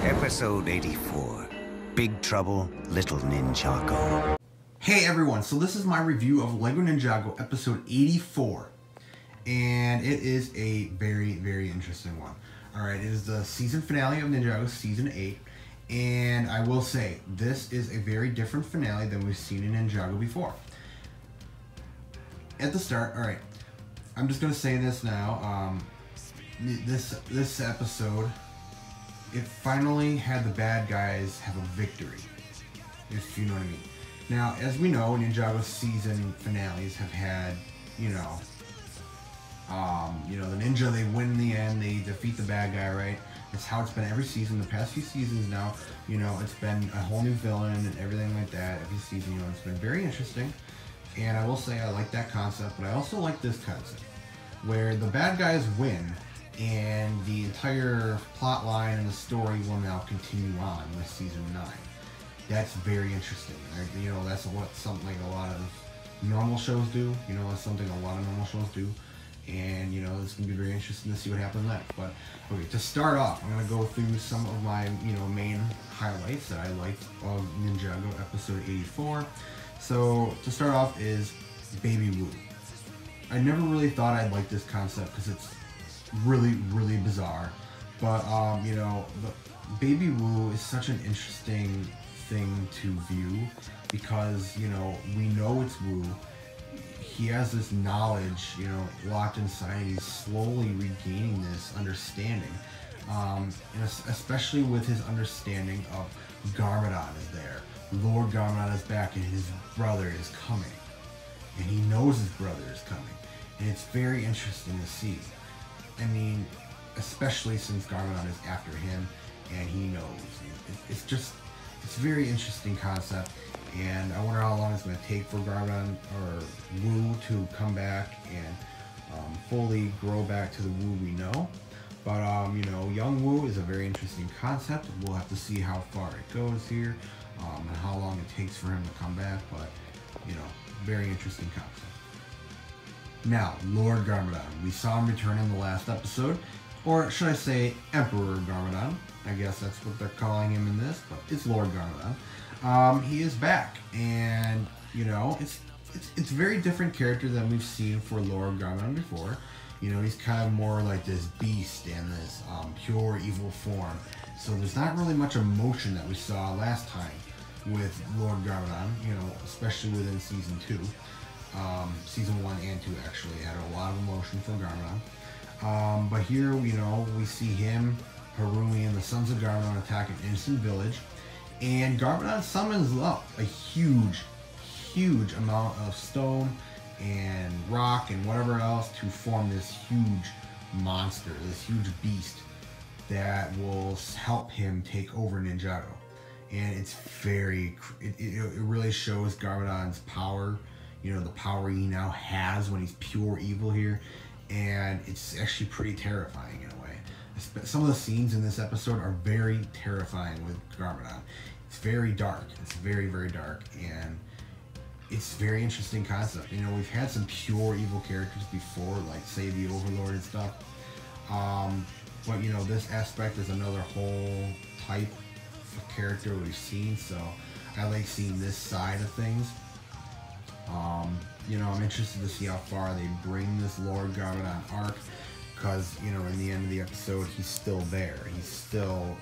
Episode 84. Big Trouble, Little Ninjago. Hey everyone, so this is my review of LEGO Ninjago episode 84. And it is a very, very interesting one. Alright, it is the season finale of Ninjago season 8. And I will say, this is a very different finale than we've seen in Ninjago before. At the start, alright, I'm just going to say this now. This episode, it finally had the bad guys have a victory, if you know what I mean. Now, as we know, Ninjago season finales have had, the ninja, they win in the end, they defeat the bad guy, right? It's how it's been every season. The past few seasons now, it's been a whole new villain and everything like that. Every season, it's been very interesting. And I will say I like that concept, but I also like this concept, where the bad guys win, and the entire plot line and the story will now continue on with season 9. That's very interesting. That's what something like a lot of normal shows do. That's something a lot of normal shows do. And, it's going to be very interesting to see what happens next. But, okay, to start off, I'm going to go through some of my, main highlights that I liked of Ninjago episode 84. So, to start off is Baby Woo. I never really thought I'd like this concept because it's really, really bizarre. But, the Baby Woo is such an interesting thing to view because, we know it's Woo. He has this knowledge, locked inside. He's slowly regaining this understanding. And especially with his understanding of Garmadon is there. Lord Garmadon is back and his brother is coming. And he knows his brother is coming. And it's very interesting to see. I mean, especially since Garmadon is after him and he knows. It's a very interesting concept. And I wonder how long it's going to take for Garmadon or Woo to come back and fully grow back to the Woo we know. But, young Woo is a very interesting concept. We'll have to see how far it goes here and how long it takes for him to come back. But, very interesting concept. Now, Lord Garmadon. We saw him return in the last episode. Or should I say Emperor Garmadon. I guess that's what they're calling him in this. But it's Lord Garmadon. He is back. And, it's a very different character than we've seen for Lord Garmadon before. He's kind of more like this beast and this pure evil form. So there's not really much emotion that we saw last time with Lord Garmadon, especially within Season 2. Season 1 and 2 actually had a lot of emotion for Garmadon. But here, we see him, Harumi, and the Sons of Garmadon attack an innocent village. And Garmadon summons up a huge amount of stone and rock and whatever else to form this huge monster, this huge beast that will help him take over Ninjago. And it's it really shows Garmadon's power, the power he now has when he's pure evil here. And it's actually pretty terrifying in a way. Some of the scenes in this episode are very terrifying with Garmadon. It's very dark. It's very, very dark. And it's a very interesting concept. We've had some pure evil characters before, like, say, the Overlord and stuff. But, this aspect is another whole type of character we've seen. So I like seeing this side of things. I'm interested to see how far they bring this Lord Garmadon arc. Because, in the end of the episode, he's still there. He's still,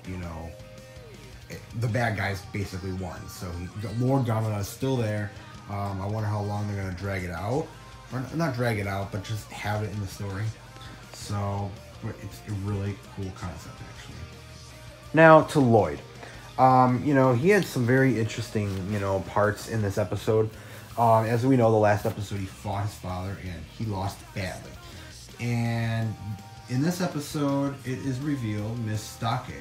the bad guys basically won. So Lord Garmadon is still there. I wonder how long they're going to drag it out. Or not drag it out, but just have it in the story. So it's a really cool concept, actually. Now to Lloyd. He had some very interesting, parts in this episode. As we know, the last episode he fought his father and he lost badly. And in this episode, it is revealed Miss Stake,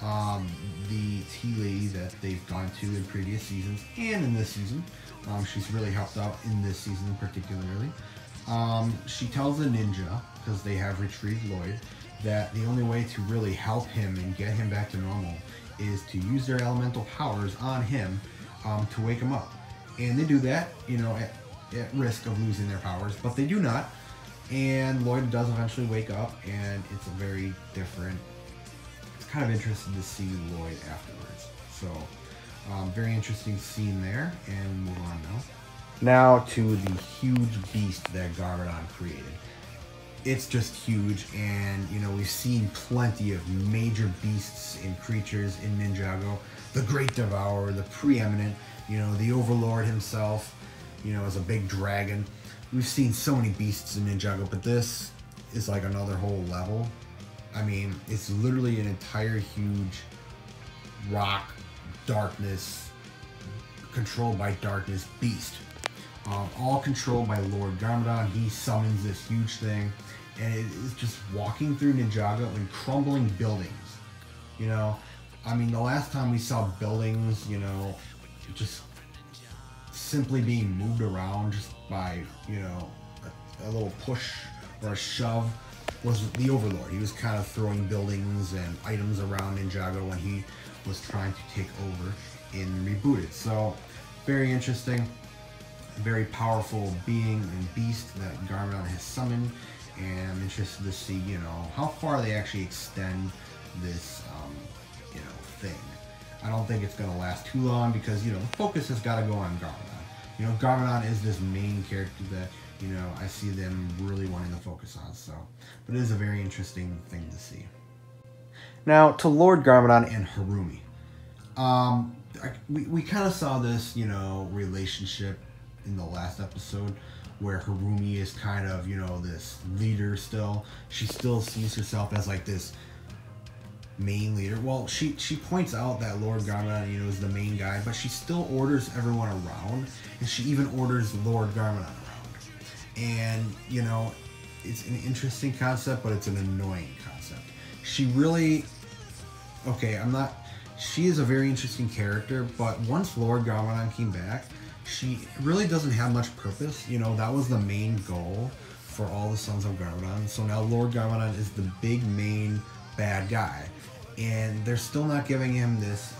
the tea lady that they've gone to in previous seasons and in this season. She's really helped out in this season particularly. She tells the ninja, because they have retrieved Lloyd, that the only way to really help him and get him back to normal is to use their elemental powers on him to wake him up. And they do that, at risk of losing their powers, but they do not. And Lloyd does eventually wake up, and it's a very different, it's kind of interested to see Lloyd afterwards. So, very interesting scene there, and move on now. Now to the huge beast that Garmadon created. It's just huge, and you know, we've seen plenty of major beasts and creatures in Ninjago. The Great Devourer, the Preeminent, you know, the Overlord himself, you know, as a big dragon. We've seen so many beasts in Ninjago, but this is like another whole level. I mean, it's literally an entire huge rock, darkness, controlled by darkness beast. All controlled by Lord Garmadon. He summons this huge thing, and it is just walking through Ninjago and crumbling buildings. You know, I mean, the last time we saw buildings, you know, just simply being moved around just by, you know, a little push or a shove was the Overlord. He was kind of throwing buildings and items around Ninjago when he was trying to take over in Rebooted. So, very interesting. Very powerful being and beast that Garmadon has summoned, and I'm interested to see, you know, how far they actually extend this, you know, thing. I don't think it's going to last too long because, you know, the focus has got to go on Garmadon. You know, Garmadon is this main character that, you know, I see them really wanting to focus on. So, but it is a very interesting thing to see. Now to Lord Garmadon and Harumi. We kind of saw this, you know, relationship in the last episode where Harumi is kind of, you know, this leader still. She still sees herself as like this main leader. Well, she points out that Lord Garmadon, you know, is the main guy, but she still orders everyone around, and she even orders Lord Garmadon around. And, you know, it's an interesting concept, but it's an annoying concept. She really, okay, she is a very interesting character, but once Lord Garmadon came back, she really doesn't have much purpose. You know, that was the main goal for all the Sons of Garmadon. So now Lord Garmadon is the big main bad guy. And they're still not giving him this,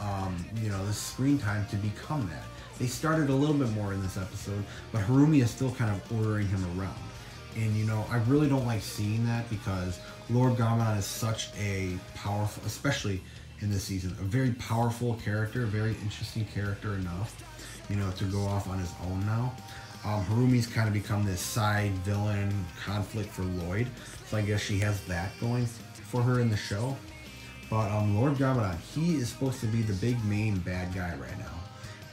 you know, this screen time to become that. They started a little bit more in this episode, but Harumi is still kind of ordering him around. And, you know, I really don't like seeing that because Lord Garmadon is such a powerful, especially in this season, a very powerful character, very interesting character enough, you know, to go off on his own now. Harumi's kind of become this side villain conflict for Lloyd, so I guess she has that going for her in the show. But Lord Garmadon, he is supposed to be the big main bad guy right now,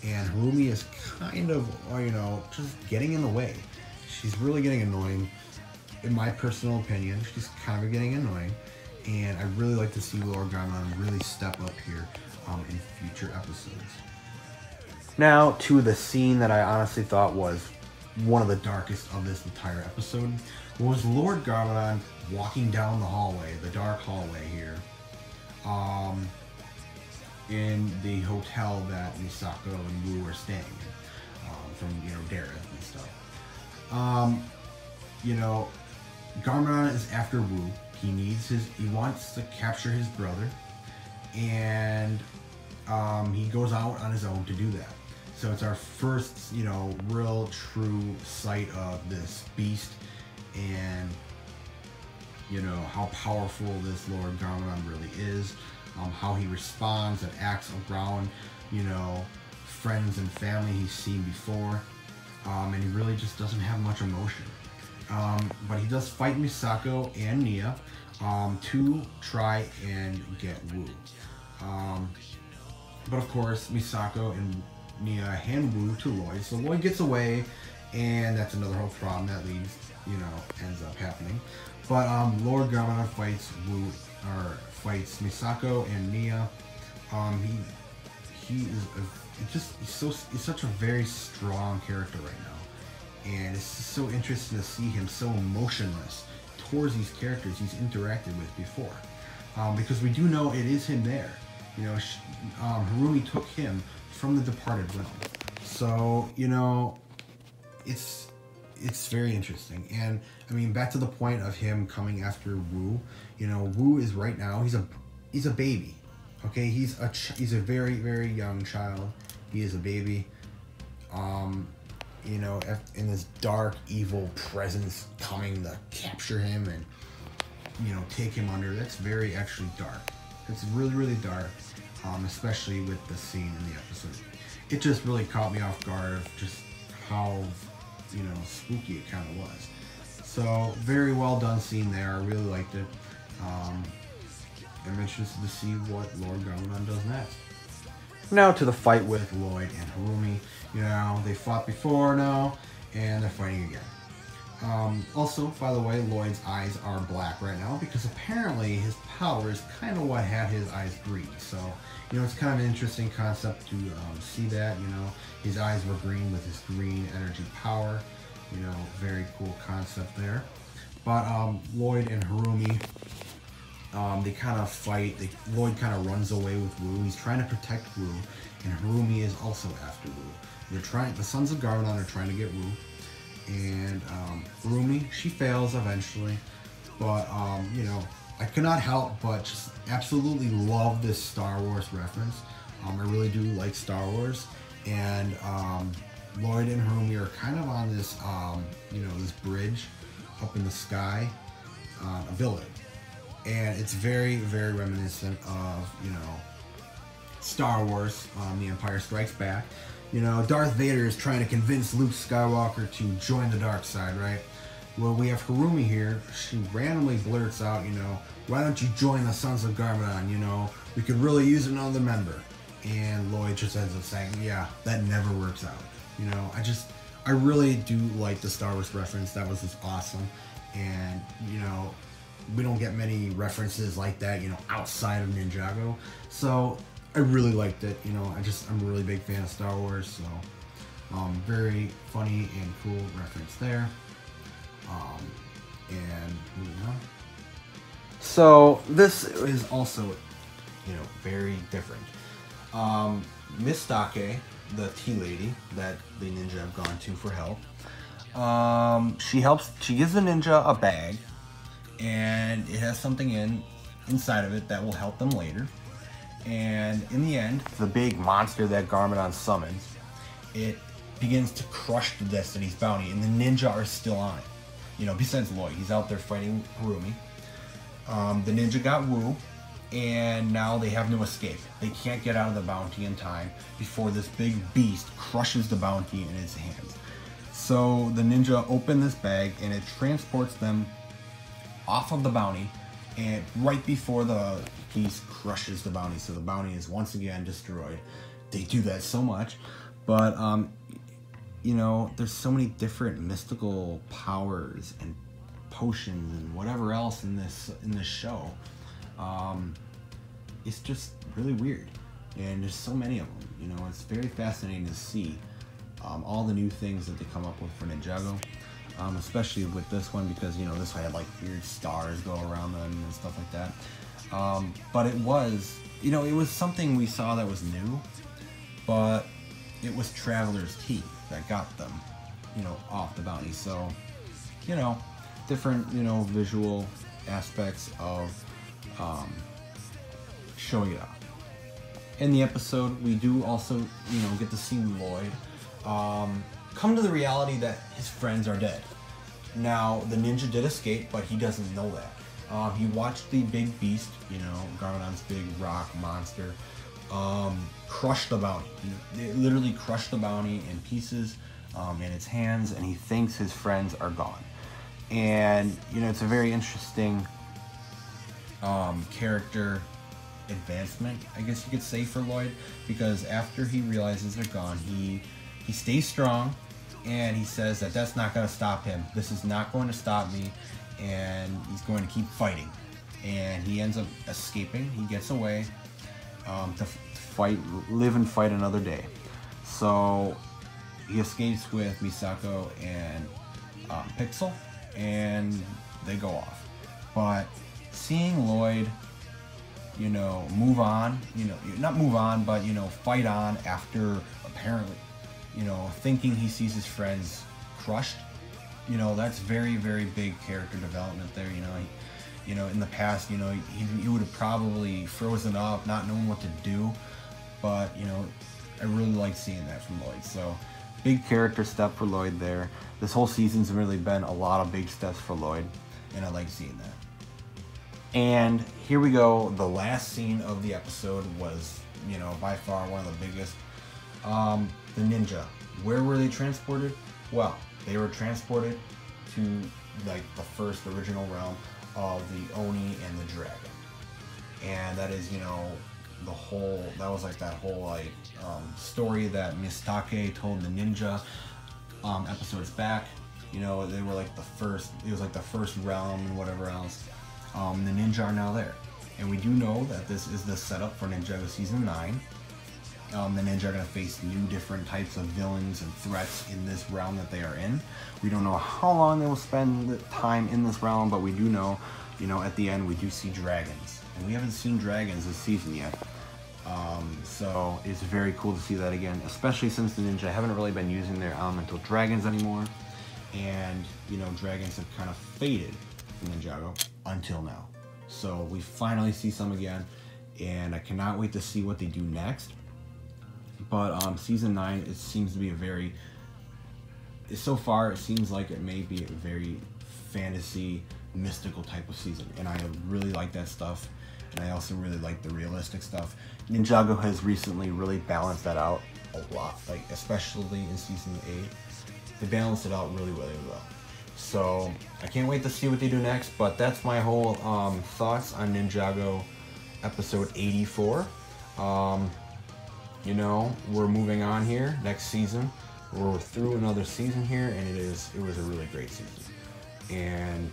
and Harumi is kind of, you know, just getting in the way. She's really getting annoying, in my personal opinion. She's kind of getting annoying, and I'd really like to see Lord Garmadon really step up here in future episodes. Now to the scene that I honestly thought was one of the darkest of this entire episode was Lord Garmadon walking down the hallway, the dark hallway here, in the hotel that Misako and Wu are staying in, from, you know, Dareth and stuff. You know, Garmadon is after Wu. He wants to capture his brother, and he goes out on his own to do that. So it's our first, you know, real true sight of this beast, and, you know, how powerful this Lord Garmadon really is, how he responds and acts around, you know, friends and family he's seen before, and he really just doesn't have much emotion. But he does fight Misako and Nia to try and get Wu. But of course, Misako and Nia hand Wu to Lloyd, so Lloyd gets away, and that's another whole problem that leads, you know, ends up happening. But Lord Garmadon fights fights Misako and Nia. He's such a very strong character right now, and it's so interesting to see him so emotionless towards these characters he's interacted with before, because we do know it is him there. You know, Harumi took him from the departed realm. So, you know, it's very interesting. And I mean, back to the point of him coming after Wu. You know, Wu is right now, he's a baby. Okay, he's a very, very young child. He is a baby. You know, in this dark, evil presence coming to capture him and, you know, take him under. That's very actually dark. It's really, really dark, especially with the scene in the episode. It just really caught me off guard of just how, you know, spooky it kind of was. So, very well done scene there. I really liked it. I'm interested to see what Lord Garmadon does next. Now to the fight with Lloyd and Harumi. You know, they fought before now, and they're fighting again. Also, by the way, Lloyd's eyes are black right now because apparently his power is kind of what had his eyes green. So, you know, it's kind of an interesting concept to see that, you know, his eyes were green with his green energy power. You know, very cool concept there. But Lloyd and Harumi, they kind of fight. Lloyd kind of runs away with Wu. He's trying to protect Wu, and Harumi is also after Wu. The Sons of Garmadon are trying to get Wu, and Harumi, she fails eventually. But you know, I could not help but just absolutely love this Star Wars reference. I really do like Star Wars, and Lloyd and Harumi are kind of on this, you know, this bridge up in the sky, a village. And it's very, very reminiscent of, you know, Star Wars, The Empire Strikes Back. You know, Darth Vader is trying to convince Luke Skywalker to join the dark side, right? Well, we have Harumi here. She randomly blurts out, you know, why don't you join the Sons of Garmadon? You know, we could really use another member. And Lloyd just ends up saying, yeah, that never works out. You know, I really do like the Star Wars reference. That was just awesome. And, you know, we don't get many references like that, you know, outside of Ninjago. So I really liked it. You know, I'm a really big fan of Star Wars. So very funny and cool reference there. And moving on. So this is also, you know, very different. Miss Dake, the tea lady that the ninja have gone to for help, she gives the ninja a bag, and it has something inside of it that will help them later. And in the end, the big monster that Garmadon summons, it begins to crush the Destiny's bounty, and the ninja are still on it. You know, besides Lloyd, he's out there fighting Harumi. The ninja got Wu, and now they have no escape. They can't get out of the bounty in time before this big beast crushes the bounty in its hands. So the ninja open this bag, and it transports them off of the bounty, and right before the beast crushes the bounty, so the bounty is once again destroyed. They do that so much, but you know, there's so many different mystical powers and potions and whatever else in this show. It's just really weird, and there's so many of them. You know, it's very fascinating to see all the new things that they come up with for Ninjago. Especially with this one, because, you know, this one had like weird stars go around them and stuff like that. But it was, you know, it was something we saw that was new, but it was Traveler's Teeth that got them, you know, off the bounty. So, you know, different, you know, visual aspects of showing it off. In the episode, we do also, you know, get to see Lloyd come to the reality that his friends are dead. Now, the ninja did escape, but he doesn't know that. He watched the big beast, you know, Garmadon's big rock monster, crush the bounty. It literally crushed the bounty in pieces in its hands, and he thinks his friends are gone. And, you know, it's a very interesting character advancement, I guess you could say, for Lloyd, because after he realizes they're gone, he stays strong, and he says that that's not going to stop him. This is not going to stop me, and he's going to keep fighting. And he ends up escaping. He gets away to fight, live and fight another day. So he escapes with Misako and Pixel, and they go off. But seeing Lloyd, you know, move on, you know, not move on, but, you know, fight on after apparently, you know, thinking he sees his friends crushed, you know, that's very, very big character development there. You know, in the past, you know, he would have probably frozen up, not knowing what to do, but, you know, I really like seeing that from Lloyd. So big character step for Lloyd there. This whole season's really been a lot of big steps for Lloyd, and I like seeing that. And here we go. The last scene of the episode was, you know, by far one of the biggest. The ninja. Where were they transported? Well, they were transported to like the first original realm of the Oni and the dragon. And that is, you know, the whole, that was like that whole like story that Mistake told the ninja episodes back. You know, they were like the first, it was like the first realm and whatever else. The ninja are now there. And we do know that this is the setup for Ninjago Season 9. The ninja are going to face new different types of villains and threats in this realm that they are in. We don't know how long they will spend the time in this realm, but we do know, you know, at the end we do see dragons. And we haven't seen dragons this season yet. So it's very cool to see that again, especially since the ninja haven't really been using their elemental dragons anymore. And, you know, dragons have kind of faded in Ninjago until now. So we finally see some again, and I cannot wait to see what they do next. But Season 9, it seems to be a very, so far it seems like it may be a very fantasy, mystical type of season. And I really like that stuff. And I also really like the realistic stuff. Ninjago has recently really balanced that out a lot, like especially in Season 8. They balanced it out really, really well. So I can't wait to see what they do next, but that's my whole thoughts on Ninjago episode 84. You know, we're moving on here next season. We're through another season here, and it was a really great season. And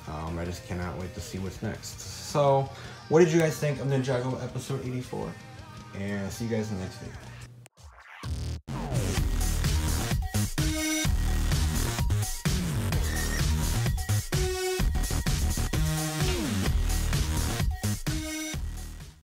I just cannot wait to see what's next. So what did you guys think of Ninjago episode 84? And see you guys in the next video.